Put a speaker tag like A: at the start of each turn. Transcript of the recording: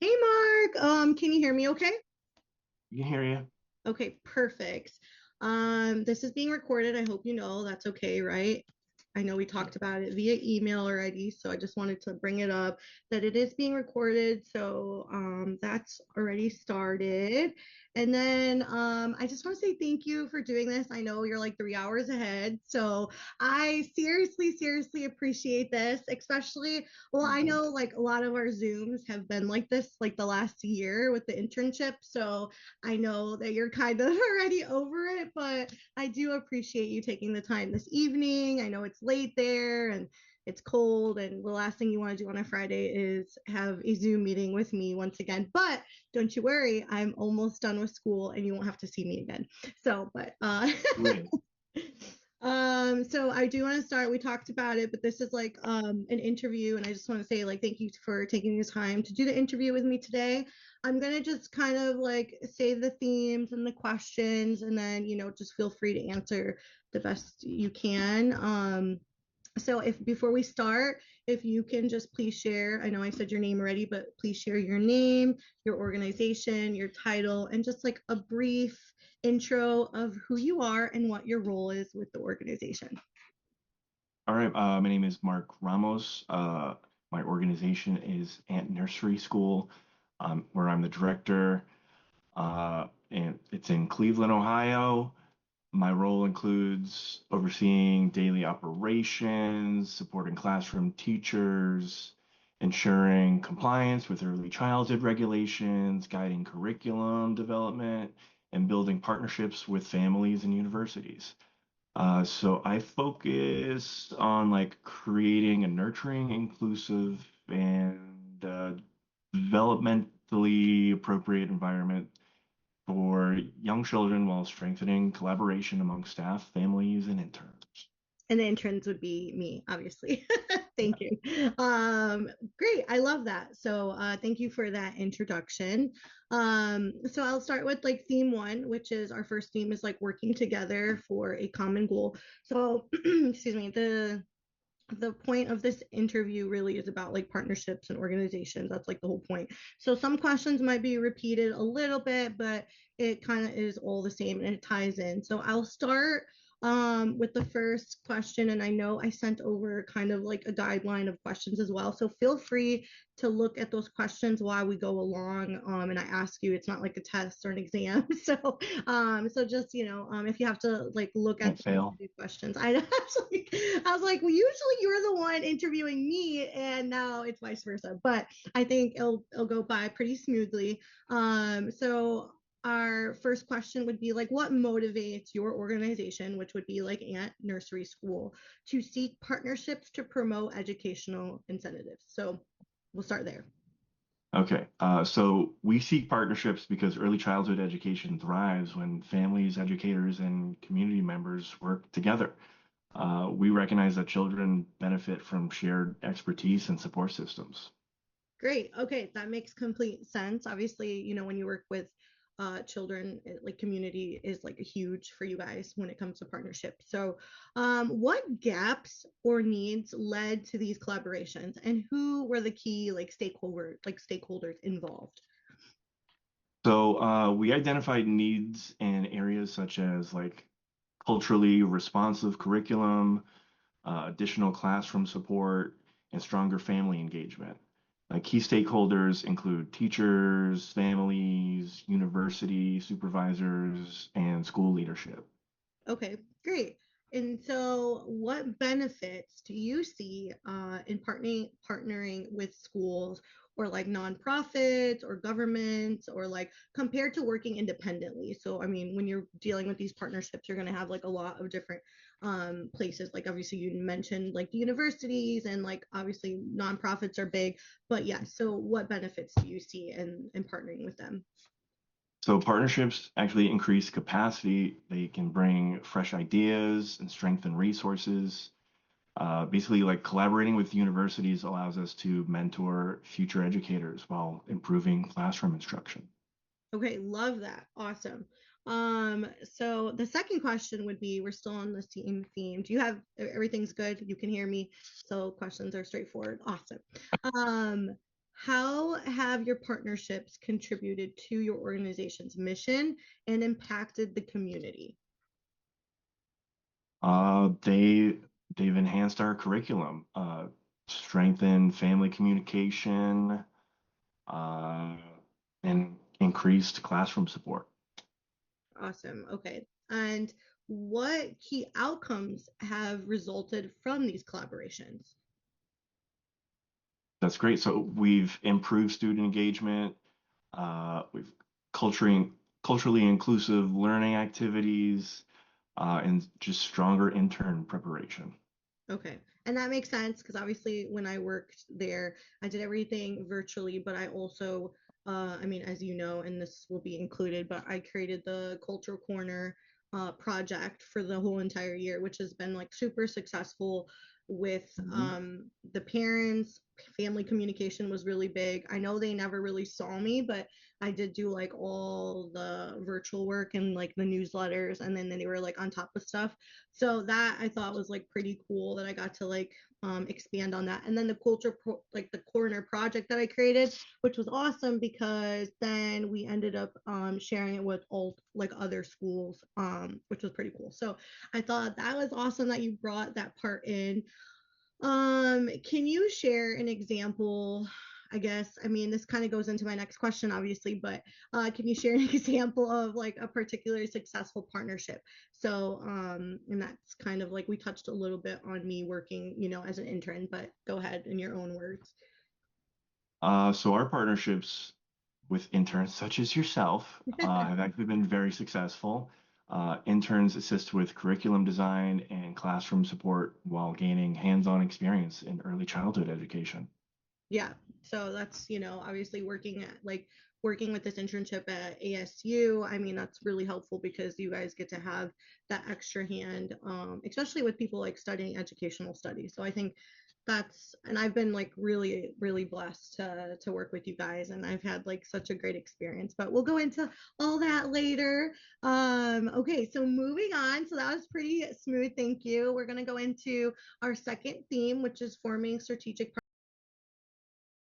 A: Hey Mark, can you hear me okay?
B: You can hear you.
A: Okay, perfect. This is being recorded. I hope you know that's okay, right? I know we talked about it via email already, so I just wanted to bring it up that it is being recorded. So that's already started. And then I just want to say thank you for doing this. I know you're like 3 hours ahead. So I seriously, seriously appreciate this, especially, well, I know like a lot of our Zooms have been like this like the last year with the internship. So I know that you're kind of already over it, but I do appreciate you taking the time this evening. I know it's late there and it's cold, and the last thing you want to do on a Friday is have a Zoom meeting with me once again. But don't you worry, I'm almost done with school and you won't have to see me again. So, but
B: Great.
A: so I do want to start. We talked about it, but this is like an interview, and I just want to say like thank you for taking the time to do the interview with me today. I'm gonna just kind of like say the themes and the questions, and then just feel free to answer the best you can. So if before we start, if you can just please share, I know I said your name already, but please share your name, your organization, your title, and just like a brief intro of who you are and what your role is with the organization.
B: All right. My name is Mark Ramos. My organization is Ant Nursery School, where I'm the director, and it's in Cleveland, Ohio. My role includes overseeing daily operations, supporting classroom teachers, ensuring compliance with early childhood regulations, guiding curriculum development, and building partnerships with families and universities. So I focus on like creating a nurturing, inclusive, and developmentally appropriate environment for young children while strengthening collaboration among staff, families, and interns.
A: And the interns would be me, obviously. Thank
B: Yeah.
A: you. Great. I love that. So thank you for that introduction. So I'll start with like theme one, which is our first theme is like working together for a common goal. So excuse me, the point of this interview really is about like partnerships and organizations. That's like the whole point. So some questions might be repeated a little bit, but it kind of is all the same and it ties in. So I'll start with the first question. And I know I sent over kind of like a guideline of questions as well. So feel free to look at those questions while we go along. And I ask you, it's not like a test or an exam. So just, if you have to like look at
B: Can't
A: the
B: fail.
A: interview questions, I was like, well, usually you're the one interviewing me, and now it's vice versa. But I think it'll go by pretty smoothly. So our first question would be like, what motivates your organization, which would be like Ant Nursery School, to seek partnerships to promote educational incentives? So we'll start there.
B: Okay, so we seek partnerships because early childhood education thrives when families, educators, and community members work together. We recognize that children benefit from shared expertise and support systems.
A: Great. Okay, that makes complete sense. Obviously, when you work with children, like community is like a huge for you guys when it comes to partnership. So, what gaps or needs led to these collaborations, and who were the key like stakeholders involved?
B: So we identified needs in areas such as like culturally responsive curriculum, additional classroom support, and stronger family engagement. Key stakeholders include teachers, families, university supervisors, and school leadership.
A: Okay, great. And so, what benefits do you see in partnering with schools or like nonprofits or governments or like compared to working independently? So, I mean, when you're dealing with these partnerships, you're going to have like a lot of different places. Like, obviously, you mentioned like the universities and like obviously nonprofits are big, but yeah. So, what benefits do you see in partnering with them?
B: So partnerships actually increase capacity. They can bring fresh ideas and strengthen resources. Basically, like collaborating with universities allows us to mentor future educators while improving classroom instruction.
A: Okay, love that. Awesome. So the second question would be, we're still on the same theme. Do you have everything's good? You can hear me. So questions are straightforward. Awesome. Um, How have your partnerships contributed to your organization's mission and impacted the community?
B: They've enhanced our curriculum, strengthened family communication, uh, and increased classroom support.
A: Awesome. Okay. And what key outcomes have resulted from these collaborations?
B: That's great. So we've improved student engagement. We've culturally culturally inclusive learning activities, and just stronger intern preparation.
A: Okay. And that makes sense because obviously when I worked there, I did everything virtually, but I also, I mean, as you know, and this will be included, but I created the Culture Corner project for the whole entire year, which has been like super successful with
B: Mhm.
A: the parents. Family communication was really big. I know they never really saw me, but I did do like all the virtual work and like the newsletters, and then they were like on top of stuff. So that I thought was like pretty cool that I got to like expand on that. And then the like the corner project that I created, which was awesome because then we ended up sharing it with all like other schools, which was pretty cool. So I thought that was awesome that you brought that part in. Can you share an example? I guess, I mean, this kind of goes into my next question, obviously, but can you share an example of like a particularly successful partnership? So, and that's kind of like we touched a little bit on me working, as an intern, but go ahead in your own words.
B: So our partnerships with interns such as yourself have actually been very successful. Interns assist with curriculum design and classroom support while gaining hands-on experience in early childhood education.
A: Yeah. So that's, obviously working with this internship at ASU. I mean, that's really helpful because you guys get to have that extra hand, especially with people like studying educational studies. So I think and I've been like really, really blessed to work with you guys, and I've had like such a great experience. But we'll go into all that later. Okay, so moving on. So that was pretty smooth. Thank you. We're gonna go into our second theme, which is forming strategic